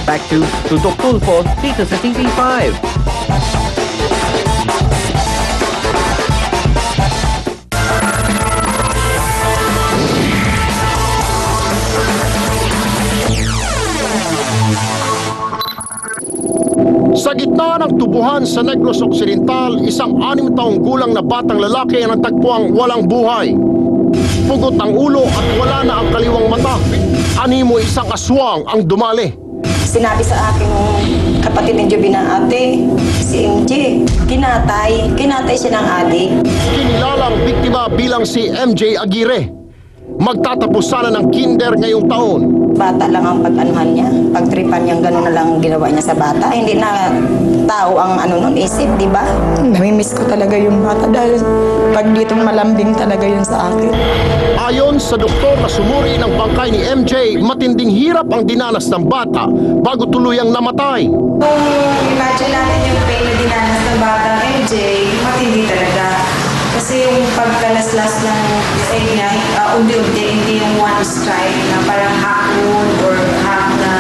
Back to Tutok Tulfo dito sa TV5. Sa gitna ng tubuhan sa Negros Occidental, isang 6 taong gulang na batang lalaki ang natagpuang walang buhay. Pugot ang ulo at wala na ang kaliwang mata. Animo isang aswang ang dumali. Sinabi sa akin ng kapatid ni Joby na ate, si MJ, kinatay siya ng adik. Kinilalang biktima bilang si MJ Aguirre. Magtatapos sana ng kinder ngayong taon. Bata lang ang pag-anuhan niya, pagtripan niyang gano'n na lang ginawa niya sa bata. Hindi na tao ang nun isip, di ba? Namimiss ko talaga yung bata dahil pag dito malambing talaga yun sa akin. Ayon sa doktor na sumuri ng bangkay ni MJ, matinding hirap ang dinanas ng bata bago tuluyang namatay. Kung imagine natin yung pain na dinanas ng batang MJ, matindi talaga. Kasi yung pagkalaslas ng side niya, unti-unti, hindi yung one strike na parang half wound or half na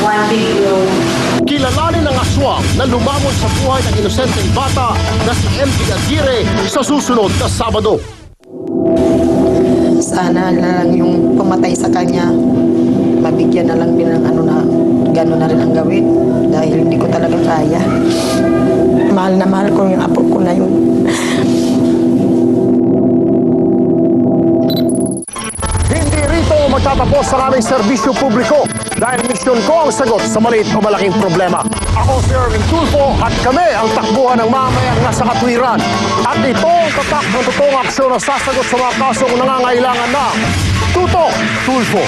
one big blow. Kilalanin ng aswang na lumamon sa buhay ng inosenteng bata na si MJ Aguirre sa susunod na Sabado. Sana na lang yung pumatay sa kanya, mabigyan na lang din ng gano'n na rin ang gawin. Dahil hindi ko talaga kaya. Mahal na mahal ko yung apo ko na yun. Hindi rito magtatapos ang aming serbisyo publiko dahil misyon ko ang sagot sa maliit o malaking problema. Ako si Erwin Tulfo at kami ang takbuhan ng mamayang nasa katwiran. At ito ang tatak ng totoong aksyon na sasagot sa mga kasong nangangailangan ng Tutok Tulfo.